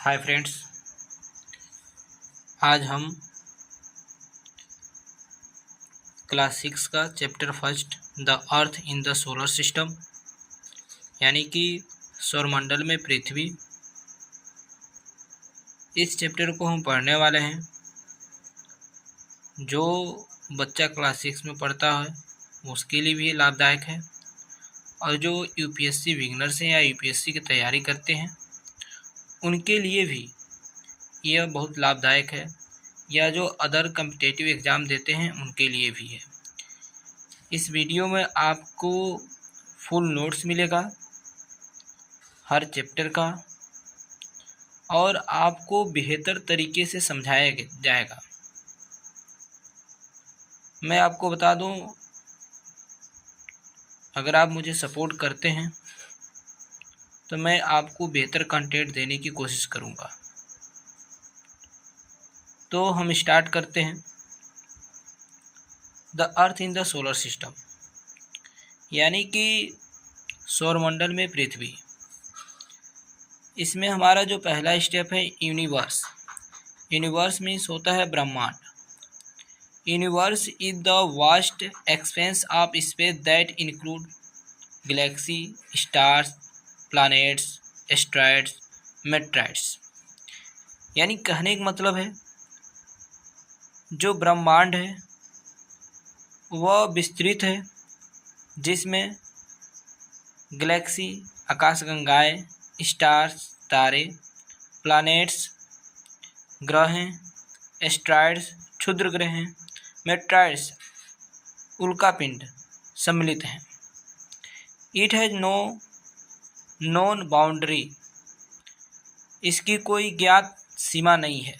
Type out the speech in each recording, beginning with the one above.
Hi friends, आज हम class 6 का chapter first the earth in the solar system यानी कि सौरमंडल में पृथ्वी, इस चैप्टर को हम पढ़ने वाले हैं। जो बच्चा क्लास 6 में पढ़ता है उसके लिए भी लाभदायक है, और जो यूपीएससी बिगिनर्स हैं या यूपीएससी की तैयारी करते हैं उनके लिए भी यह बहुत लाभदायक है, या जो अदर कॉम्पिटिटिव एग्ज़ाम देते हैं उनके लिए भी है। इस वीडियो में आपको फुल नोट्स मिलेगा हर चैप्टर का, और आपको बेहतर तरीके से समझाया जाएगा। मैं आपको बता दूं, अगर आप मुझे सपोर्ट करते हैं तो मैं आपको बेहतर कंटेंट देने की कोशिश करूंगा। तो हम स्टार्ट करते हैं। The earth in the solar system यानी कि सौरमंडल में पृथ्वी। इसमें हमारा जो पहला स्टेप है यूनिवर्स। यूनिवर्स मीन्स होता है ब्रह्मांड। Universe is the vast expanse of space that include galaxy, stars, planets, asteroids, meteorites. यानी कहने का मतलब है जो ब्रह्मांड है वह विस्तृत है, जिसमें गैलेक्सी, आकाशगंगाएं, स्टार्स, तारे, प्लैनेट्स, ग्रह हैं, एस्ट्रॉयड्स, क्षुद्र ग्रह हैं, मेटेराइट्स, उल्कापिंड सम्मिलित हैं। It has no known boundary. इसकी कोई ज्ञात सीमा नहीं है।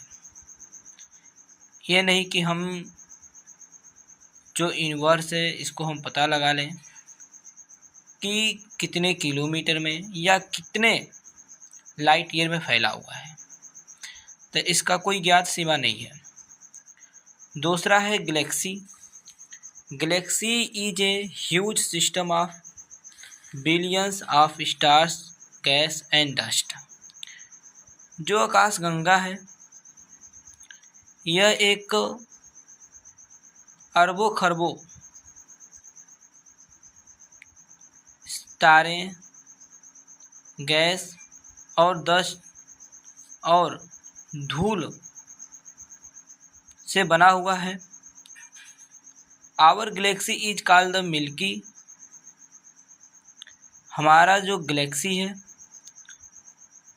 यह नहीं कि हम जो यूनिवर्स है इसको हम पता लगा लें कि कितने किलोमीटर में या कितने लाइट ईयर में फैला हुआ है, तो इसका कोई ज्ञात सीमा नहीं है। दूसरा है Galaxy. Galaxy is a huge system of billions of stars, gas and dust. जो आकाशगंगा है यह एक अरबों खरबों तारे, गैस और डस्ट और धूल से बना हुआ है। Our galaxy is called the Milky. हमारा जो गैलेक्सी है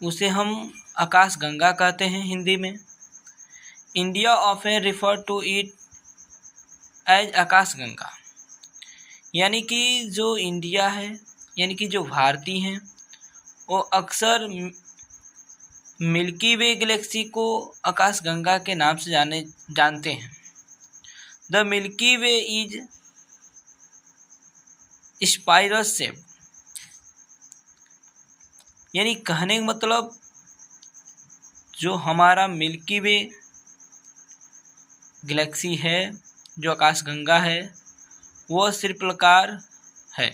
उसे हम आकाशगंगा कहते हैं हिंदी में। India often refer to it as आकाशगंगा। यानी कि जो इंडिया है यानी कि जो भारतीय हैं वो अक्सर मिल्की वे गैलेक्सी को आकाशगंगा के नाम से जानते हैं। The milky way is spiral shape. यानी कहने का मतलब जो हमारा मिल्की वे गैलेक्सी है, जो आकाशगंगा है, वह सर्पिलाकार है।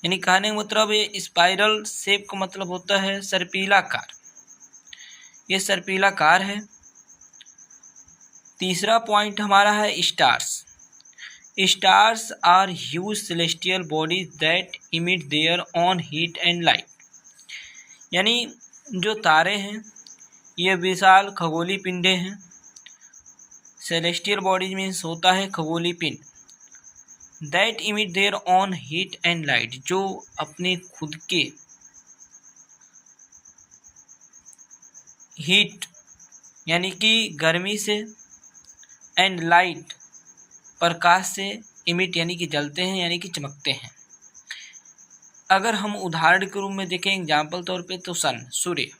यानी कहने का मतलब ये स्पाइरल शेप का मतलब होता है सर्पिलाकार। ये सर्पिलाकार है। तीसरा पॉइंट हमारा है stars. Stars are huge celestial bodies that emit their own heat and light. यानी जो तारे हैं ये विशाल खगोलीय पिंडे हैं। सेलेस्टियल बॉडीज मीन्स होता है खगोलीय पिंड। That emit their own heat and light, जो अपने खुद के हीट यानी कि गर्मी से एंड लाइट प्रकाश से इमिट यानी कि जलते हैं, यानी कि चमकते हैं। अगर हम उदाहरण के रूप में देखें एग्जाम्पल तौर पे, तो सन, सूर्य।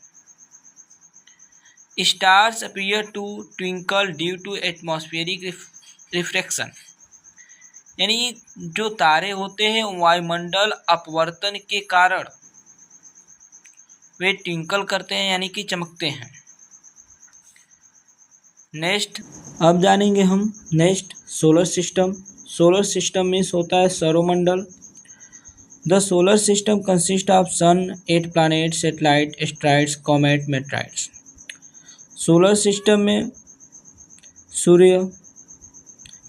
Stars appear to twinkle due to atmospheric refraction. यानी जो तारे होते हैं वायुमंडल अपवर्तन के कारण वे ट्विंकल करते हैं यानी कि चमकते हैं। नेक्स्ट अब जानेंगे हम solar system. Solar system means होता है सौरमंडल। The solar system consist of sun, 8 planet, satellite, asteroids, comet, meteorites. Solar system में सूर्य,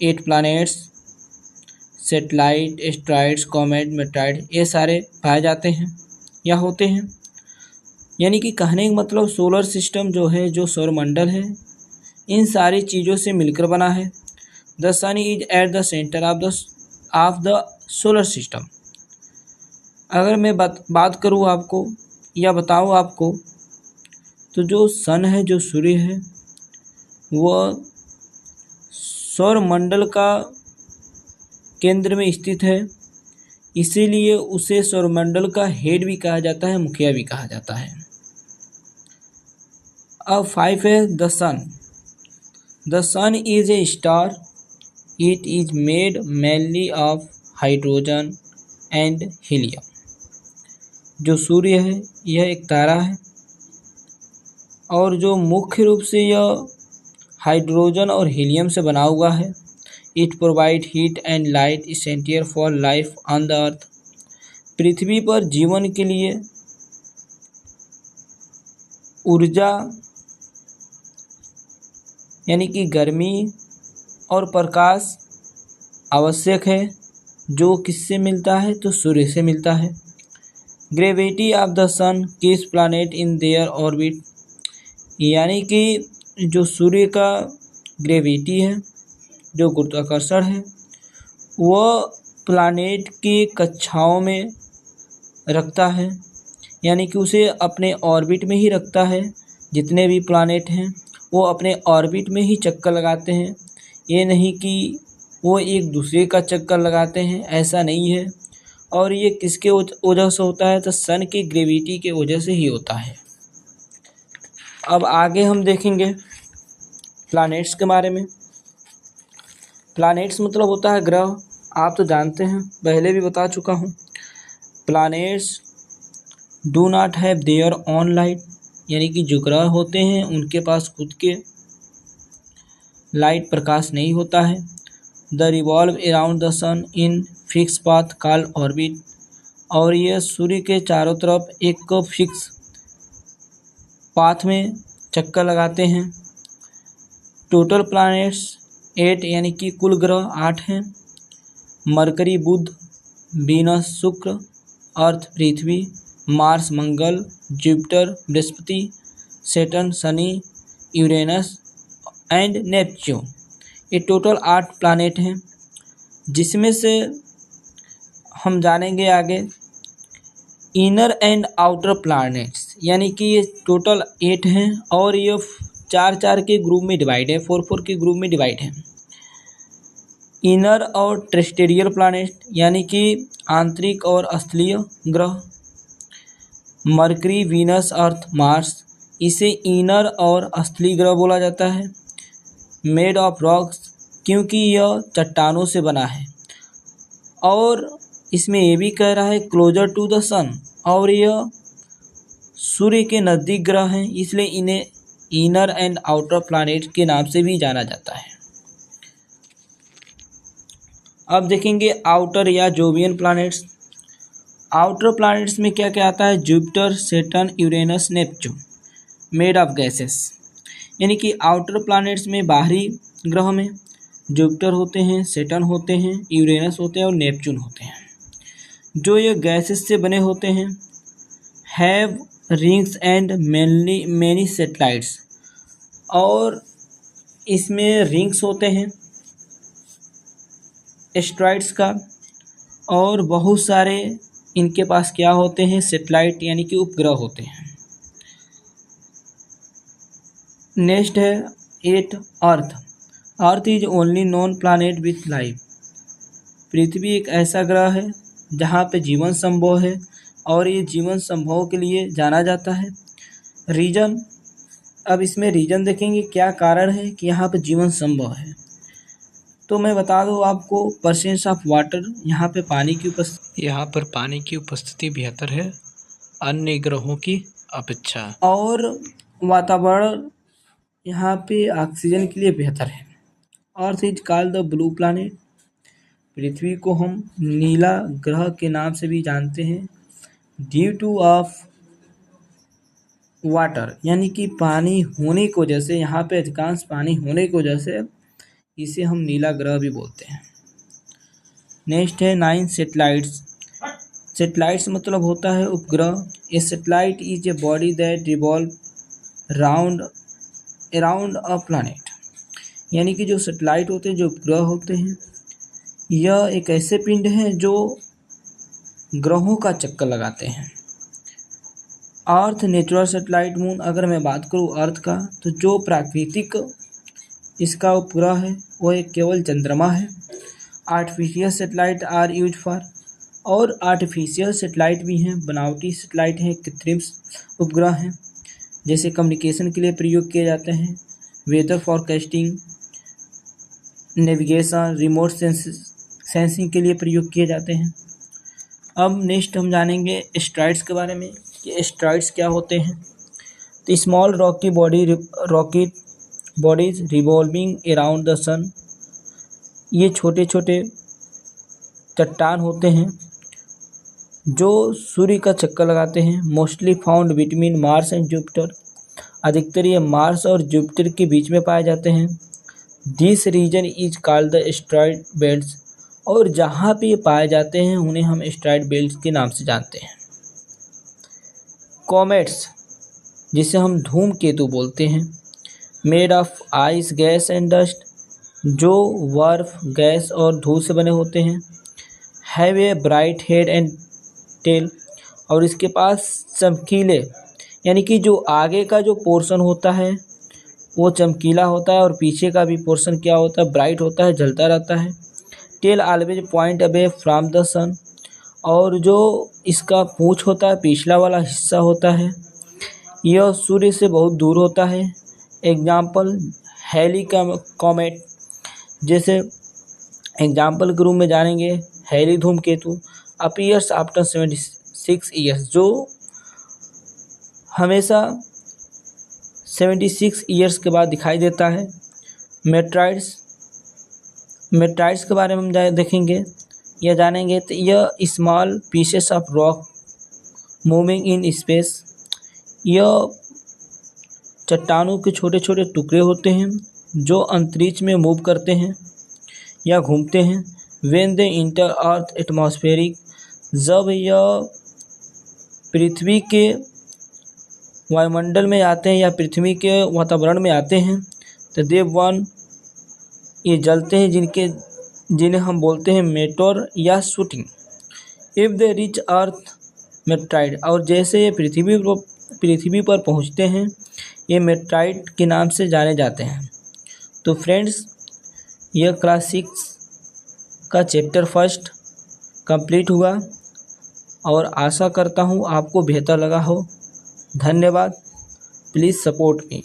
8 planets, satellite, asteroids, comet, meteorite ये सारे पाए जाते हैं या होते हैं। यानी कि कहने का मतलब सोलर सिस्टम जो है, जो सौरमंडल है, इन सारी चीज़ों से मिलकर बना है। The sun is at the centre of the solar system. अगर मैं बात करूँ आपको या बताऊँ आपको, तो जो सन है, जो सूर्य है, वह सौरमंडल का केंद्र में स्थित है, इसीलिए उसे सौरमंडल का हेड भी कहा जाता है, मुखिया भी कहा जाता है। अब 5 है the sun. The sun is a star, it is made mainly of hydrogen and helium. जो सूर्य है यह एक तारा है और जो मुख्य रूप से यह हाइड्रोजन और हीलियम से बना हुआ है। It provide heat and light essential for life on the earth. पृथ्वी पर जीवन के लिए ऊर्जा यानी कि गर्मी और प्रकाश आवश्यक है, जो किससे मिलता है, तो सूर्य से मिलता है। Gravity of the sun keeps planet in their orbit. यानी कि जो सूर्य का ग्रेविटी है, जो गुरुत्वाकर्षण है, वह प्लैनेट की कक्षाओं में रखता है, यानी कि उसे अपने ऑर्बिट में ही रखता है। जितने भी प्लैनेट हैं वो अपने ऑर्बिट में ही चक्कर लगाते हैं, ये नहीं कि वो एक दूसरे का चक्कर लगाते हैं, ऐसा नहीं है। और ये किसके वजह से होता है, तो सन की ग्रेविटी के वजह से ही होता है। अब आगे हम देखेंगे प्लैनेट्स के बारे में। प्लैनेट्स मतलब होता है ग्रह, आप तो जानते हैं, पहले भी बता चुका हूँ। Planets do not have their own light, यानी कि जो ग्रह होते हैं उनके पास खुद के लाइट प्रकाश नहीं होता है। The revolve around the sun in fix path called orbit. और यह सूर्य के चारों तरफ एक फिक्स पाथ में चक्कर लगाते हैं। टोटल प्लैनेट्स 8 यानी कि कुल ग्रह 8 हैं। मरकरी, बुध, वीनस, शुक्र, अर्थ, पृथ्वी, मार्स, मंगल, जुपिटर, बृहस्पति, सैटर्न, शनि, यूरेनस एंड नेपच्यून। ये टोटल 8 प्लैनेट हैं, जिसमें से हम जानेंगे आगे इनर एंड आउटर प्लैनेट्स। यानी कि ये टोटल 8 हैं और ये 4-4 के ग्रुप में डिवाइड है, 4-4 के ग्रुप में डिवाइड है। इनर और टेरेस्ट्रियल प्लैनेट यानी कि आंतरिक और स्थलीय ग्रह। मरकरी, वीनस, अर्थ, मार्स, इसे इनर और स्थलीय ग्रह बोला जाता है। मेड ऑफ रॉक्स, क्योंकि यह चट्टानों से बना है। और इसमें ये भी कह रहा है क्लोजर टू द सन, और यह सूर्य के नज़दीक ग्रह हैं, इसलिए इन्हें इनर एंड आउटर प्लैनेट के नाम से भी जाना जाता है। अब देखेंगे आउटर या जोवियन प्लैनेट्स। आउटर प्लैनेट्स में क्या क्या आता है, Jupiter, Saturn, Uranus, Neptune, made of gases. यानी कि आउटर प्लैनेट्स में बाहरी ग्रह में जुपिटर होते हैं, सैटर्न होते हैं, यूरेनस होते हैं और नेपच्यून होते हैं। जो ये गैसेस से बने होते हैं। Have rings and many satellites, और इसमें रिंग्स होते हैं एस्टेरॉइड्स का, और बहुत सारे इनके पास क्या होते हैं, सैटेलाइट यानी कि उपग्रह होते हैं। नेक्स्ट है 8 Earth. Earth is only known planet with life. पृथ्वी एक ऐसा ग्रह है जहाँ पे जीवन संभव है, और ये जीवन संभव के लिए जाना जाता है। रीजन, अब इसमें रीजन देखेंगे क्या कारण है कि यहाँ पे जीवन संभव है। तो मैं बता दूँ आपको, परसेंस ऑफ वाटर, यहाँ पे पानी की उपस्थिति, यहाँ पर पानी की उपस्थिति बेहतर है अन्य ग्रहों की अपेक्षा, और वातावरण यहाँ पे ऑक्सीजन के लिए बेहतर है। Earth is called the blue planet. पृथ्वी को हम नीला ग्रह के नाम से भी जानते हैं ड्यू टू ऑफ वाटर, यानी कि पानी होने की वजह से, यहाँ पे अधिकांश पानी होने की वजह से इसे हम नीला ग्रह भी बोलते हैं। नेक्स्ट है 9 सैटेलाइट्स। सैटेलाइट्स मतलब होता है उपग्रह। A satellite is a body that revolve around a planet, यानी कि जो सैटेलाइट होते हैं, जो उपग्रह होते हैं, यह एक ऐसे पिंड हैं जो ग्रहों का चक्कर लगाते हैं। अर्थ नेचुरल सैटेलाइट मून, अगर मैं बात करूँ अर्थ का, तो जो प्राकृतिक इसका उपग्रह है वो एक केवल चंद्रमा है। Artificial satellite are use for, और आर्टिफिशियल सैटेलाइट भी हैं, बनावटी सैटेलाइट हैं, कृत्रिम उपग्रह हैं, जैसे कम्युनिकेशन के लिए प्रयोग किए जाते हैं, weather forecasting, navigation, remote sensing के लिए प्रयोग किए जाते हैं। अब नेक्स्ट हम जानेंगे एस्टेरॉइड्स के बारे में कि एस्टेरॉइड्स क्या होते हैं। तो small rocket bodies revolving around the sun, ये छोटे छोटे चट्टान होते हैं जो सूर्य का चक्कर लगाते हैं। Mostly found between Mars and Jupiter, अधिकतर ये मार्स और जुपिटर के बीच में पाए जाते हैं। This region is called the asteroid belts, और जहाँ पे ये पाए जाते हैं उन्हें हम एस्टेरॉइड बेल्ट्स के नाम से जानते हैं। कॉमेट्स, जिसे हम धूमकेतु बोलते हैं, made of ice, gas and dust, जो बर्फ, गैस और धूल से बने होते हैं। Have a bright head and tail, और इसके पास चमकीले, यानी कि जो आगे का जो पोर्शन होता है वो चमकीला होता है, और पीछे का भी पोर्शन क्या होता है, ब्राइट होता है, जलता रहता है। Tail always point away from the sun, और जो इसका पूँछ होता है, पिछला वाला हिस्सा होता है, यह सूर्य से बहुत दूर होता है। एग्जाम्पल हैली कॉमेट, जैसे एग्जाम्पल के रूप में जानेंगे हैली धूमकेतु, अपीयर्स आफ्टर 76 ईयर्स, जो हमेशा 76 ईयर्स के बाद दिखाई देता है। मेट्राइड्स के बारे में हम देखेंगे या जानेंगे, तो यह small pieces of rock moving in space, यह चट्टानों के छोटे छोटे टुकड़े होते हैं जो अंतरिक्ष में मूव करते हैं या घूमते हैं। When they inter earth atmospheric, जब यह पृथ्वी के वायुमंडल में आते हैं या पृथ्वी के वातावरण में आते हैं, तो दे वन, ये जलते हैं, जिन्हें हम बोलते हैं मेटोर या shooting. If they reach earth meteorite, और जैसे ये पृथ्वी पर पहुँचते हैं, ये मेट्राइड के नाम से जाने जाते हैं। तो फ्रेंड्स, यह क्लास 6 का चैप्टर फर्स्ट कंप्लीट हुआ, और आशा करता हूँ आपको बेहतर लगा हो। धन्यवाद। Please support me.